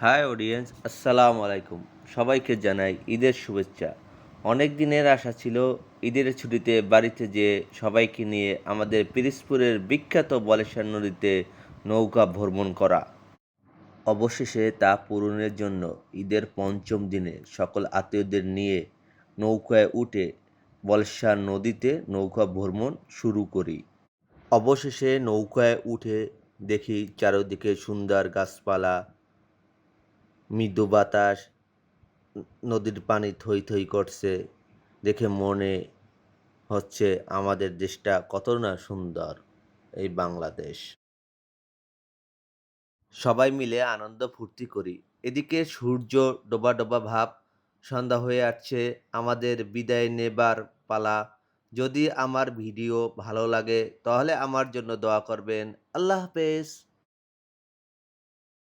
High audience, আসসালামু আলাইকুম। সবাইকে জানাই ঈদের শুভেচ্ছা। অনেক দিনের আশা ছিল ঈদের ছুটিতে বাড়িতে যেয়ে সবাইকে নিয়ে আমাদের পিরিজপুরের বিখ্যাত বলেশ্বর নদীতে নৌকা ভ্রমণ করা। অবশেষে তা পূরণের জন্য ঈদের পঞ্চম দিনে সকল আত্মীয়দের নিয়ে নৌকায় উঠে বলেশ্বর নদীতে নৌকা ভ্রমণ শুরু করি। অবশেষে নৌকায় উঠে দেখি চারদিকে সুন্দর গাছপালা, মৃদু বাতাস, নদীর পানি থই থই করছে। দেখে মনে হচ্ছে আমাদের দেশটা কত না সুন্দর, এই বাংলাদেশ। সবাই মিলে আনন্দ ফুর্তি করি। এদিকে সূর্য ডোবা ডোবা ভাব, সন্ধ্যা হয়ে আসছে, আমাদের বিদায় নেবার পালা। যদি আমার ভিডিও ভালো লাগে তাহলে আমার জন্য দোয়া করবেন। আল্লাহ হাফেজ।